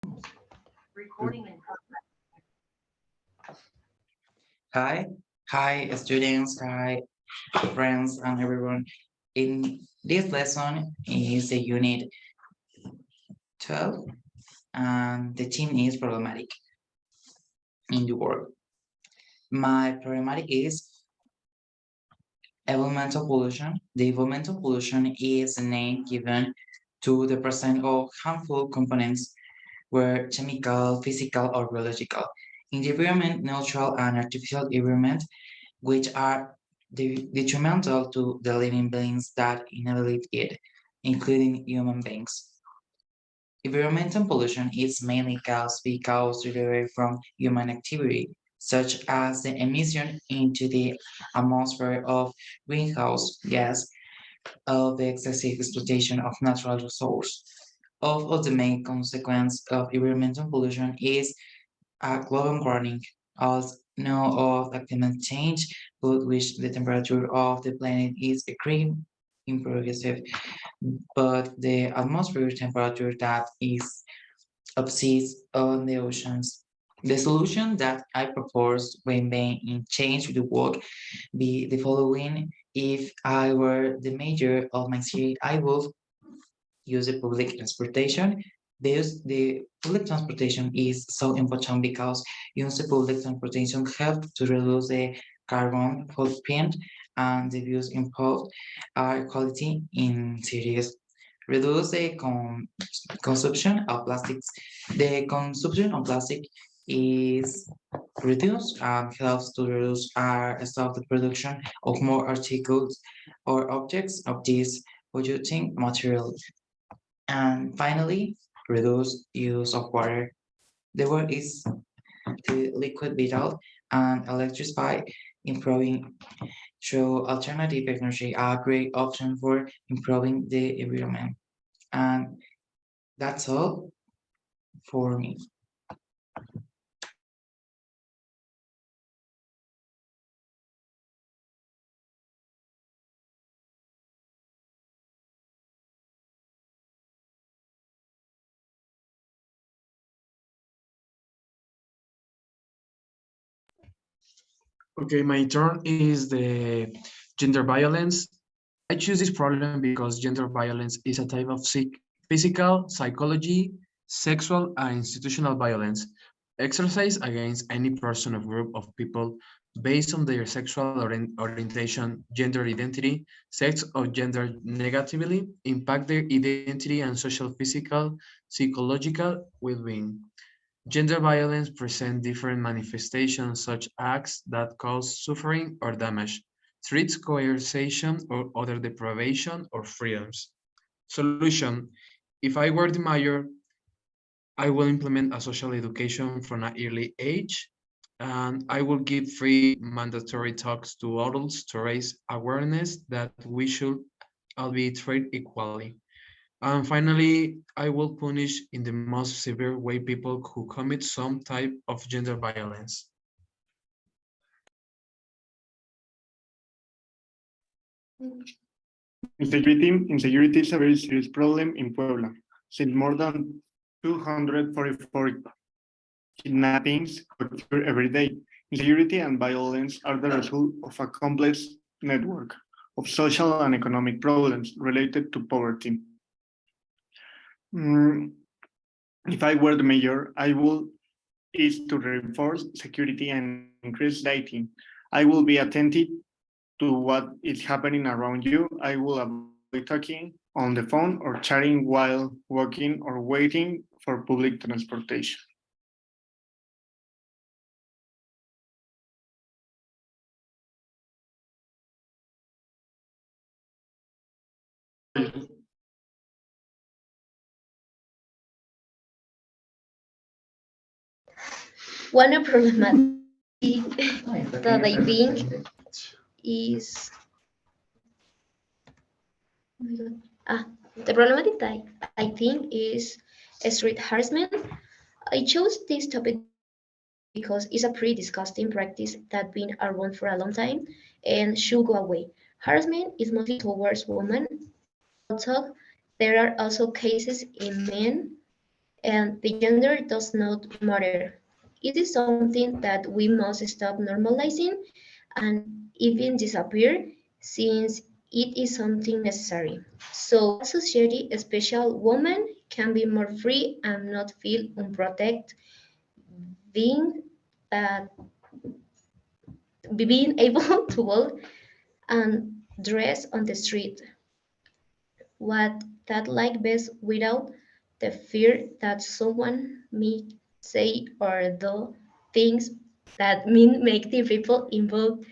Recording in Hi, hi students, hi friends and everyone. In this lesson is the unit 12 and the theme is problematic in the world. My problematic is environmental pollution. The environmental pollution is a name given to the presence of harmful components were chemical, physical or biological in the environment, natural and artificial environment which are detrimental to the living beings that inhabit it, including human beings. Environmental pollution is mainly caused because derived from human activity, such as the emission into the atmosphere of greenhouse gas of the excessive exploitation of natural resources. Of the main consequence of environmental pollution is global warming, also known as climate change, but which the temperature of the planet is increasing progressive, but the atmospheric temperature that is obsessed on the oceans. The solution that I propose when being change the work be the following. If I were the mayor of my city, I would use the public transportation. The public transportation is so important because use the public transportation help to reduce the carbon footprint and the views improve air quality in cities. Reduce the consumption of plastics. The consumption of plastic is reduced and helps to reduce our stop the production of more articles or objects of this polluting material. And finally, reduce use of water. The word is the liquid vital and electrify, improving through alternative energy are a great option for improving the environment. And that's all for me. Okay, my turn is the gender violence. I choose this problem because gender violence is a type of physical, psychology, sexual, and institutional violence exercised against any person or group of people based on their sexual orientation, gender identity, sex, or gender negatively impact their identity and social, physical, psychological well-being. Gender violence presents different manifestations such acts that cause suffering or damage, threats, coercion, or other deprivation or freedoms. Solution: if I were the mayor, I will implement a social education from an early age, and I will give free mandatory talks to adults to raise awareness that we should all be treated equally. And finally, I will punish in the most severe way people who commit some type of gender violence. Insecurity is a very serious problem in Puebla, since more than 244 kidnappings occur every day. Insecurity and violence are the result of a complex network of social and economic problems related to poverty. Mm, if I were the mayor, I would is to reinforce security and increase lighting. I will be attentive to what is happening around you. I will avoid talking on the phone or chatting while walking or waiting for public transportation. One problematic that I think is oh my God. The problematic that I think is street harassment. I chose this topic because it's a pretty disgusting practice that's been around for a long time and should go away. Harassment is mostly towards women, although there are also cases in men and the gender does not matter. It is something that we must stop normalizing and even disappear since it is something necessary. So that society, especially women, can be more free and not feel unprotected, being uh, being able to walk and dress on the street. What that like best without the fear that someone may say or do things that mean make the people involved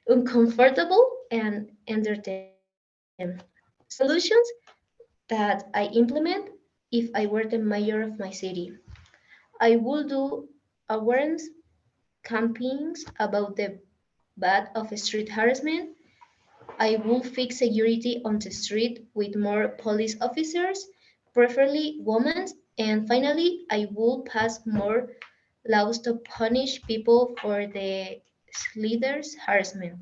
uncomfortable and entertain them. Solutions that I implement if I were the mayor of my city. I will do awareness campaigns about the bad of street harassment. I will fix security on the street with more police officers, preferably women. And finally, I will pass more laws to punish people for the leaders' harassment.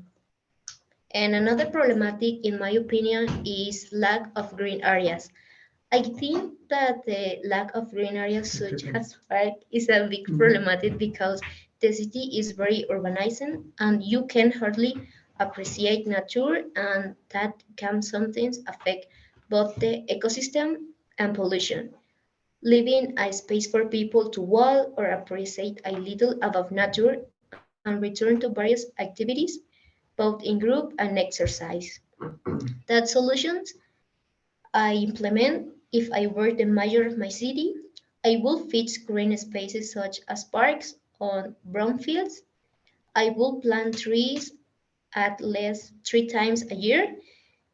And another problematic, in my opinion, is lack of green areas. I think that the lack of green areas such as park is a big problematic because the city is very urbanized and you can hardly appreciate nature and that can sometimes affect both the ecosystem and pollution. Leaving a space for people to walk or appreciate a little above nature and return to various activities, both in group and exercise. That solutions I implement if I were the mayor of my city. I will fix green spaces such as parks on brownfields. I will plant trees at least 3 times a year.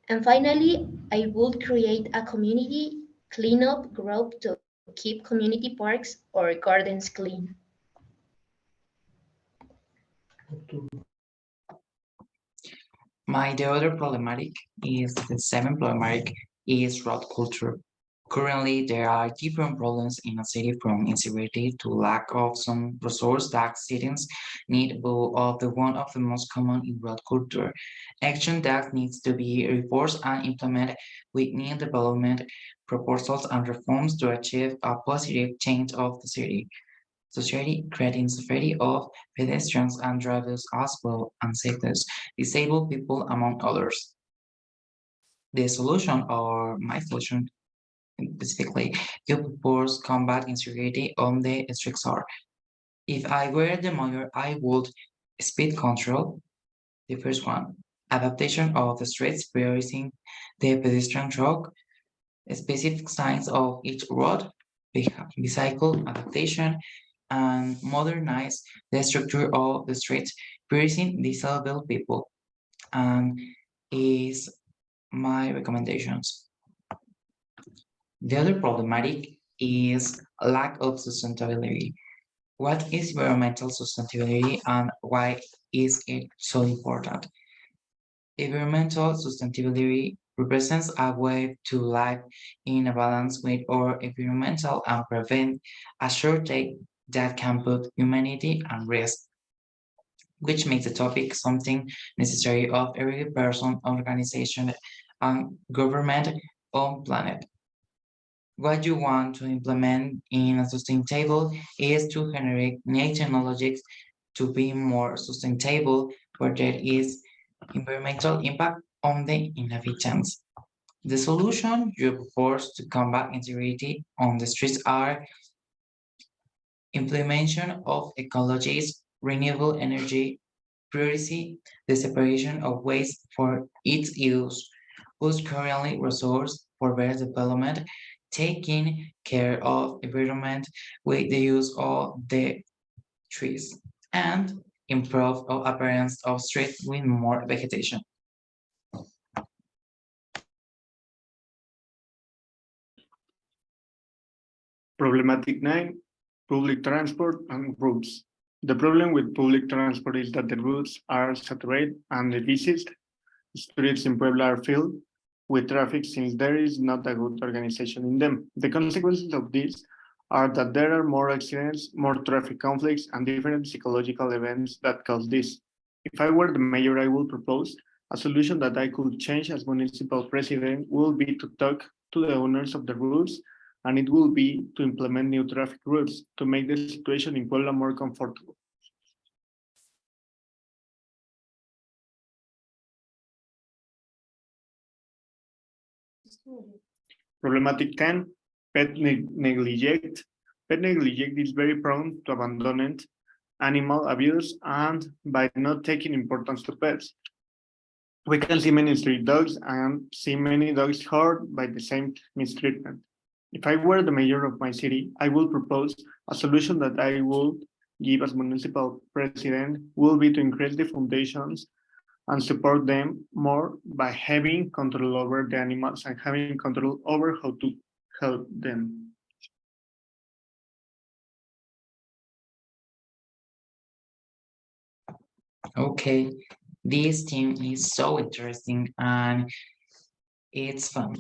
And finally, I will create a community cleanup group to keep community parks or gardens clean. The other problematic is the seventh problematic is road culture. Currently, there are different problems in a city from insecurity to lack of some resource that cities need, but of the one of the most common in road culture. Action that needs to be reinforced and implemented with new development proposals and reforms to achieve a positive change of the city. Society creating safety of pedestrians and drivers as well as cyclists, disabled people among others. The solution or my solution specifically, you propose combat insecurity on the streets are. If I were the mayor, I would speed control, the first one, adaptation of the streets, prioritizing the pedestrian truck, specific signs of each road, bicycle adaptation, and modernize the structure of the streets, prioritizing disabled people, and is my recommendations. The other problematic is lack of sustainability. What is environmental sustainability and why is it so important? Environmental sustainability represents a way to live in a balance with our environmental and prevent a shortage that can put humanity at risk, which makes the topic something necessary of every person, organization, and government on planet. What you want to implement in a sustainable is to generate new technologies to be more sustainable where there is environmental impact on the inhabitants. The solution you propose to combat insecurity on the streets are implementation of ecologies, renewable energy, priority, the separation of waste for its use, whose currently resource for better development, taking care of environment with the use of the trees, and improve of appearance of street with more vegetation. Problematic 9, public transport and routes. The problem with public transport is that the routes are saturated and the busiest streets in Puebla are filled with traffic since there is not a good organization in them. The consequences of this are that there are more accidents, more traffic conflicts, and different psychological events that cause this. If I were the mayor, I would propose a solution that I could change as municipal president will be to talk to the owners of the routes and it will be to implement new traffic rules to make the situation in Puebla more comfortable. Problematic 10, pet neglect. Pet neglect is very prone to abandonment, animal abuse, and by not taking importance to pets. We can see many street dogs and see many dogs hurt by the same mistreatment. If I were the mayor of my city, I will propose a solution that I will give as municipal president will be to increase the foundations and support them more by having control over the animals and having control over how to help them. Okay, this team is so interesting and it's fun.